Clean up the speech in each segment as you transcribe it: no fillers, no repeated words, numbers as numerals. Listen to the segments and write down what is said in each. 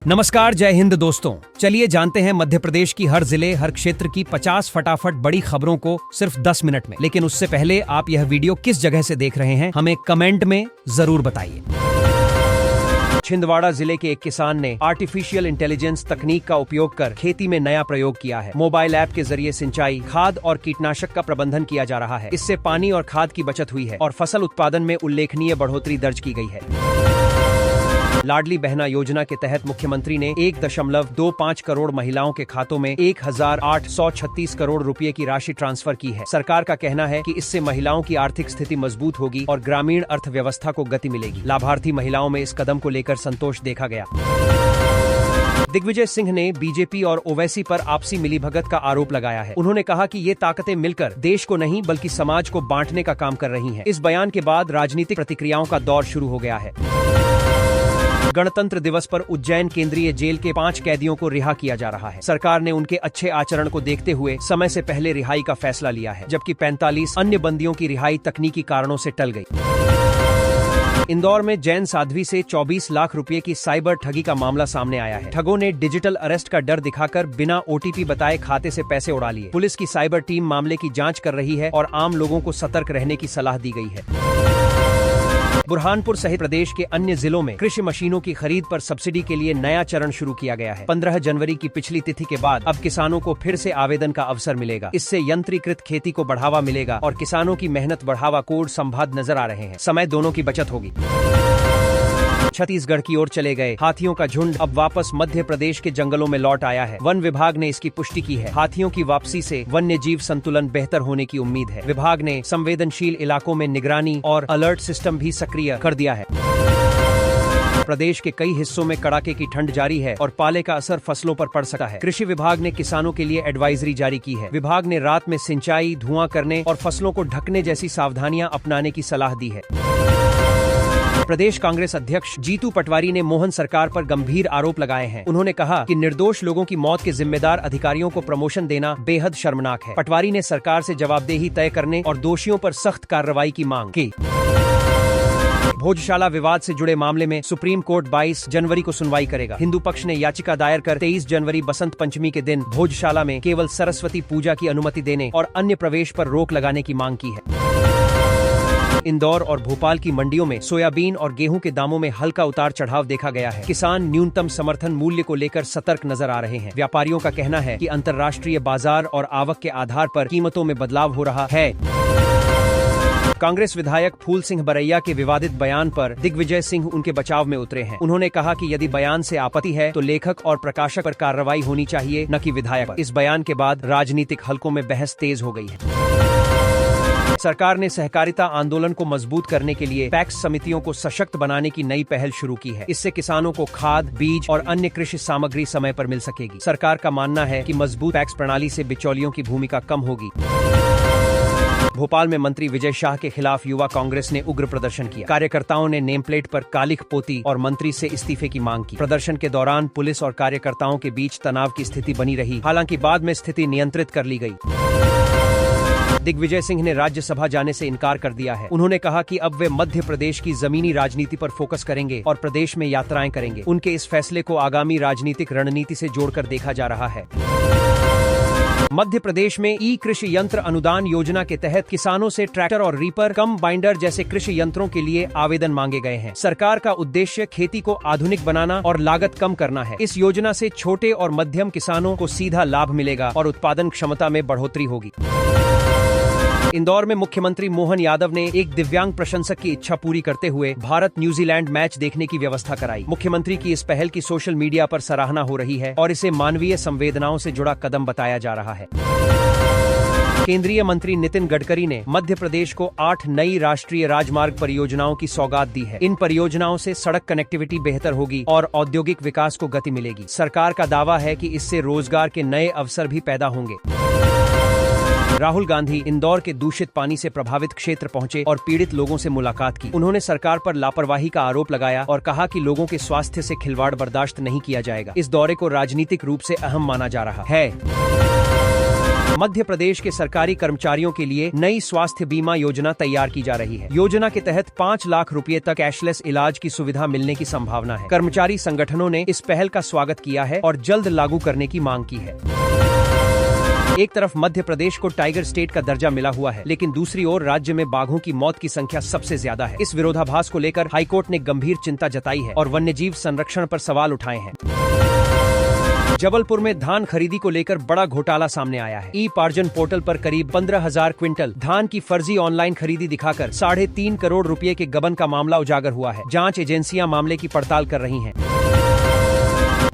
नमस्कार, जय हिंद दोस्तों। चलिए जानते हैं मध्य प्रदेश की हर जिले हर क्षेत्र की 50 फटाफट बड़ी खबरों को सिर्फ 10 मिनट में। लेकिन उससे पहले आप यह वीडियो किस जगह से देख रहे हैं हमें कमेंट में जरूर बताइए। छिंदवाड़ा जिले के एक किसान ने आर्टिफिशियल इंटेलिजेंस तकनीक का उपयोग कर खेती में नया प्रयोग किया है। मोबाइल ऐप के जरिए सिंचाई, खाद और कीटनाशक का प्रबंधन किया जा रहा है। इससे पानी और खाद की बचत हुई है और फसल उत्पादन में उल्लेखनीय बढ़ोतरी दर्ज की गई है। लाडली बहना योजना के तहत मुख्यमंत्री ने 1.25 करोड़ महिलाओं के खातों में 1836 करोड़ रुपए की राशि ट्रांसफर की है। सरकार का कहना है कि इससे महिलाओं की आर्थिक स्थिति मजबूत होगी और ग्रामीण अर्थव्यवस्था को गति मिलेगी। लाभार्थी महिलाओं में इस कदम को लेकर संतोष देखा गया। दिग्विजय सिंह ने बीजेपी और ओवैसी पर आपसी मिलीभगत का आरोप लगाया है। उन्होंने कहा कि ये ताकतें मिलकर देश को नहीं बल्कि समाज को बांटने का काम कर रही हैं। इस बयान के बाद राजनीतिक प्रतिक्रियाओं का दौर शुरू हो गया है। गणतंत्र दिवस पर उज्जैन केंद्रीय जेल के 5 कैदियों को रिहा किया जा रहा है। सरकार ने उनके अच्छे आचरण को देखते हुए समय से पहले रिहाई का फैसला लिया है, जबकि 45 अन्य बंदियों की रिहाई तकनीकी कारणों से टल गई। इंदौर में जैन साध्वी से 24 लाख रुपए की साइबर ठगी का मामला सामने आया है। ठगों ने डिजिटल अरेस्ट का डर दिखाकर बिना ओटीपी बताए खाते से पैसे उड़ा लिए। पुलिस की साइबर टीम मामले की जांच कर रही है और आम लोगों को सतर्क रहने की सलाह दी गई है। बुरहानपुर सहित प्रदेश के अन्य जिलों में कृषि मशीनों की खरीद पर सब्सिडी के लिए नया चरण शुरू किया गया है। 15 जनवरी की पिछली तिथि के बाद अब किसानों को फिर से आवेदन का अवसर मिलेगा। इससे यंत्रीकृत खेती को बढ़ावा मिलेगा और किसानों की मेहनत बढ़ावा कोड संवाद नजर आ रहे हैं। समय दोनों की बचत होगी। छत्तीसगढ़ की ओर चले गए हाथियों का झुंड अब वापस मध्य प्रदेश के जंगलों में लौट आया है। वन विभाग ने इसकी पुष्टि की है। हाथियों की वापसी से वन्य जीव संतुलन बेहतर होने की उम्मीद है। विभाग ने संवेदनशील इलाकों में निगरानी और अलर्ट सिस्टम भी सक्रिय कर दिया है। प्रदेश के कई हिस्सों में कड़ाके की ठंड जारी है और पाले का असर फसलों पर पड़ सकता है। कृषि विभाग ने किसानों के लिए एडवाइजरी जारी की है। विभाग ने रात में सिंचाई, धुआं करने और फसलों को ढकने जैसी सावधानियां अपनाने की सलाह दी है। प्रदेश कांग्रेस अध्यक्ष जीतू पटवारी ने मोहन सरकार पर गंभीर आरोप लगाए हैं। उन्होंने कहा कि निर्दोष लोगों की मौत के जिम्मेदार अधिकारियों को प्रमोशन देना बेहद शर्मनाक है। पटवारी ने सरकार से जवाबदेही तय करने और दोषियों पर सख्त कार्रवाई की मांग की। भोजशाला विवाद से जुड़े मामले में सुप्रीम कोर्ट 22 जनवरी को सुनवाई करेगा। हिंदू पक्ष ने याचिका दायर कर 23 जनवरी बसंत पंचमी के दिन भोजशाला में केवल सरस्वती पूजा की अनुमति देने और अन्य प्रवेश पर रोक लगाने की मांग की है। इंदौर और भोपाल की मंडियों में सोयाबीन और गेहूं के दामों में हल्का उतार चढ़ाव देखा गया है। किसान न्यूनतम समर्थन मूल्य को लेकर सतर्क नजर आ रहे हैं। व्यापारियों का कहना है कि अंतर्राष्ट्रीय बाजार और आवक के आधार पर कीमतों में बदलाव हो रहा है। कांग्रेस विधायक फूल सिंह बरैया के विवादित बयान पर दिग्विजय सिंह उनके बचाव में उतरे हैं। उन्होंने कहा कि यदि बयान से आपत्ति है तो लेखक और प्रकाशक पर कार्रवाई होनी चाहिए, न कि विधायक पर। इस बयान के बाद राजनीतिक हलकों में बहस तेज हो गई है। सरकार ने सहकारिता आंदोलन को मजबूत करने के लिए पैक्स समितियों को सशक्त बनाने की नई पहल शुरू की है। इससे किसानों को खाद, बीज और अन्य कृषि सामग्री समय पर मिल सकेगी। सरकार का मानना है कि मजबूत पैक्स प्रणाली से बिचौलियों की भूमिका कम होगी। भोपाल में मंत्री विजय शाह के खिलाफ युवा कांग्रेस ने उग्र प्रदर्शन किया। कार्यकर्ताओं ने नेम प्लेट पर कालिख पोती और मंत्री से इस्तीफे की मांग की। प्रदर्शन के दौरान पुलिस और कार्यकर्ताओं के बीच तनाव की स्थिति बनी रही। हालांकि बाद में स्थिति नियंत्रित कर ली गई। दिग्विजय सिंह ने राज्यसभा जाने से इनकार कर दिया है। उन्होंने कहा कि अब वे मध्य प्रदेश की जमीनी राजनीति पर फोकस करेंगे और प्रदेश में यात्राएं करेंगे। उनके इस फैसले को आगामी राजनीतिक रणनीति से जोड़कर देखा जा रहा है। मध्य प्रदेश में ई कृषि यंत्र अनुदान योजना के तहत किसानों से ट्रैक्टर और रीपर, कम बाइंडर जैसे कृषि यंत्रों के लिए आवेदन मांगे गए हैं। सरकार का उद्देश्य खेती को आधुनिक बनाना और लागत कम करना है। इस योजना से छोटे और मध्यम किसानों को सीधा लाभ मिलेगा और उत्पादन क्षमता में बढ़ोतरी होगी। इंदौर में मुख्यमंत्री मोहन यादव ने एक दिव्यांग प्रशंसक की इच्छा पूरी करते हुए भारत न्यूजीलैंड मैच देखने की व्यवस्था कराई। मुख्यमंत्री की इस पहल की सोशल मीडिया पर सराहना हो रही है और इसे मानवीय संवेदनाओं से जुड़ा कदम बताया जा रहा है। केंद्रीय मंत्री नितिन गडकरी ने मध्य प्रदेश को 8 नई राष्ट्रीय राजमार्ग परियोजनाओं की सौगात दी है। इन परियोजनाओं से सड़क कनेक्टिविटी बेहतर होगी और औद्योगिक विकास को गति मिलेगी। सरकार का दावा है कि इससे रोजगार के नए अवसर भी पैदा होंगे। राहुल गांधी इंदौर के दूषित पानी से प्रभावित क्षेत्र पहुंचे और पीड़ित लोगों से मुलाकात की। उन्होंने सरकार पर लापरवाही का आरोप लगाया और कहा कि लोगों के स्वास्थ्य से खिलवाड़ बर्दाश्त नहीं किया जाएगा। इस दौरे को राजनीतिक रूप से अहम माना जा रहा है। मध्य प्रदेश के सरकारी कर्मचारियों के लिए नई स्वास्थ्य बीमा योजना तैयार की जा रही है। योजना के तहत 5 लाख रुपए तक कैशलेस इलाज की सुविधा मिलने की संभावना है। कर्मचारी संगठनों ने इस पहल का स्वागत किया है और जल्द लागू करने की मांग की है। एक तरफ मध्य प्रदेश को टाइगर स्टेट का दर्जा मिला हुआ है, लेकिन दूसरी ओर राज्य में बाघों की मौत की संख्या सबसे ज्यादा है। इस विरोधाभास को लेकर हाईकोर्ट ने गंभीर चिंता जताई है और वन्यजीव संरक्षण पर सवाल उठाए हैं। जबलपुर में धान खरीदी को लेकर बड़ा घोटाला सामने आया है। ई-पार्जन पोर्टल पर करीब 15,000 क्विंटल धान की फर्जी ऑनलाइन खरीदी दिखाकर 3.5 करोड़ रुपए के गबन का मामला उजागर हुआ है। जांच एजेंसियां मामले की पड़ताल कर रही हैं।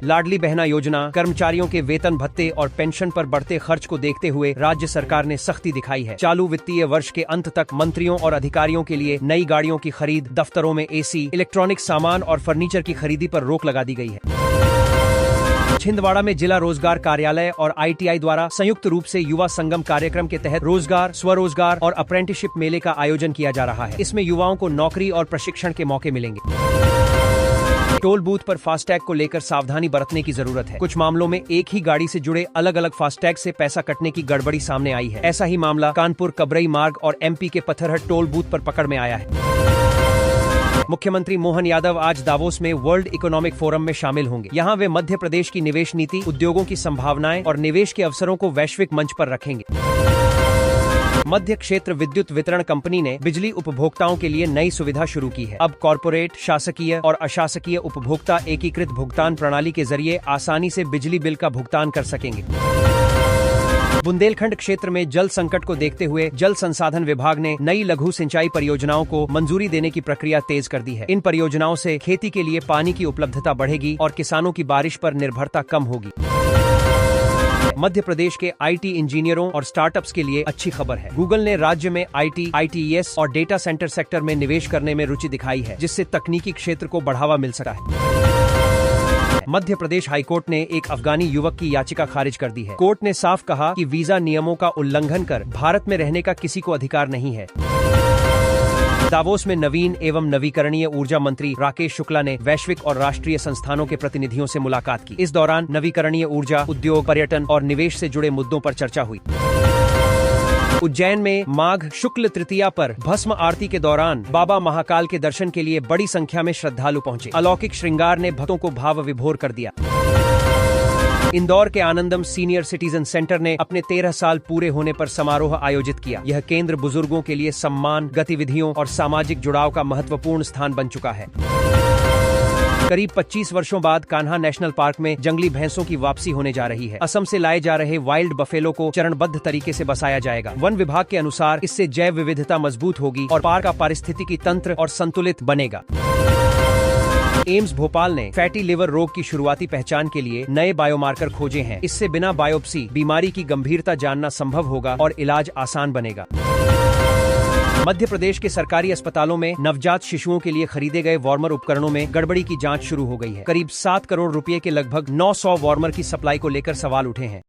लाडली बहना योजना, कर्मचारियों के वेतन भत्ते और पेंशन पर बढ़ते खर्च को देखते हुए राज्य सरकार ने सख्ती दिखाई है। चालू वित्तीय वर्ष के अंत तक मंत्रियों और अधिकारियों के लिए नई गाड़ियों की खरीद, दफ्तरों में एसी, इलेक्ट्रॉनिक सामान और फर्नीचर की खरीदी पर रोक लगा दी गई है। छिंदवाड़ा में जिला रोजगार कार्यालय और ITI द्वारा संयुक्त रूप से युवा संगम कार्यक्रम के तहत रोजगार, स्वरोजगार और अप्रेंटिसशिप मेले का आयोजन किया जा रहा है। इसमें युवाओं को नौकरी और प्रशिक्षण के मौके मिलेंगे। टोल बूथ पर फास्टैग को लेकर सावधानी बरतने की जरूरत है। कुछ मामलों में एक ही गाड़ी से जुड़े अलग अलग फास्टैग से पैसा कटने की गड़बड़ी सामने आई है। ऐसा ही मामला कानपुर कबरई मार्ग और MP के पत्थरहट टोल बूथ पर पकड़ में आया है। मुख्यमंत्री मोहन यादव आज दावोस में वर्ल्ड इकोनॉमिक फोरम में शामिल होंगे। यहां वे मध्य प्रदेश की निवेश नीति, उद्योगों की संभावनाएं और निवेश के अवसरों को वैश्विक मंच पर रखेंगे। मध्य क्षेत्र विद्युत वितरण कंपनी ने बिजली उपभोक्ताओं के लिए नई सुविधा शुरू की है। अब कॉर्पोरेट, शासकीय और अशासकीय उपभोक्ता एकीकृत भुगतान प्रणाली के जरिए आसानी से बिजली बिल का भुगतान कर सकेंगे। बुंदेलखंड क्षेत्र में जल संकट को देखते हुए जल संसाधन विभाग ने नई लघु सिंचाई परियोजनाओं को मंजूरी देने की प्रक्रिया तेज कर दी है। इन परियोजनाओं से खेती के लिए पानी की उपलब्धता बढ़ेगी और किसानों की बारिश पर निर्भरता कम होगी। मध्य प्रदेश के IT इंजीनियरों और स्टार्टअप्स के लिए अच्छी खबर है। गूगल ने राज्य में IT, ITES और डेटा सेंटर सेक्टर में निवेश करने में रुचि दिखाई है, जिससे तकनीकी क्षेत्र को बढ़ावा मिल सकता है। मध्य प्रदेश हाईकोर्ट ने एक अफगानी युवक की याचिका खारिज कर दी है। कोर्ट ने साफ कहा कि वीजा नियमों का उल्लंघन कर भारत में रहने का किसी को अधिकार नहीं है। दावोस में नवीन एवं नवीकरणीय ऊर्जा मंत्री राकेश शुक्ला ने वैश्विक और राष्ट्रीय संस्थानों के प्रतिनिधियों से मुलाकात की। इस दौरान नवीकरणीय ऊर्जा, उद्योग, पर्यटन और निवेश से जुड़े मुद्दों पर चर्चा हुई। उज्जैन में माघ शुक्ल तृतीया पर भस्म आरती के दौरान बाबा महाकाल के दर्शन के लिए बड़ी संख्या में श्रद्धालु पहुंचे। अलौकिक श्रृंगार ने भक्तों को भाव विभोर कर दिया। इंदौर के आनंदम सीनियर सिटीजन सेंटर ने अपने 13 साल पूरे होने पर समारोह आयोजित किया। यह केंद्र बुजुर्गों के लिए सम्मान, गतिविधियों और सामाजिक जुड़ाव का महत्वपूर्ण स्थान बन चुका है। करीब 25 वर्षों बाद कान्हा नेशनल पार्क में जंगली भैंसों की वापसी होने जा रही है। असम से लाए जा रहे वाइल्ड बफेलो को चरणबद्ध तरीके से बसाया जाएगा। वन विभाग के अनुसार इससे जैव विविधता मजबूत होगी और पार्क का पारिस्थितिकी तंत्र और संतुलित बनेगा। एम्स भोपाल ने फैटी लिवर रोग की शुरुआती पहचान के लिए नए बायोमार्कर खोजे हैं। इससे बिना बायोप्सी बीमारी की गंभीरता जानना संभव होगा और इलाज आसान बनेगा। मध्य प्रदेश के सरकारी अस्पतालों में नवजात शिशुओं के लिए खरीदे गए वार्मर उपकरणों में गड़बड़ी की जांच शुरू हो गई है। करीब 7 करोड़ रुपए के लगभग 900 वार्मर की सप्लाई को लेकर सवाल उठे हैं।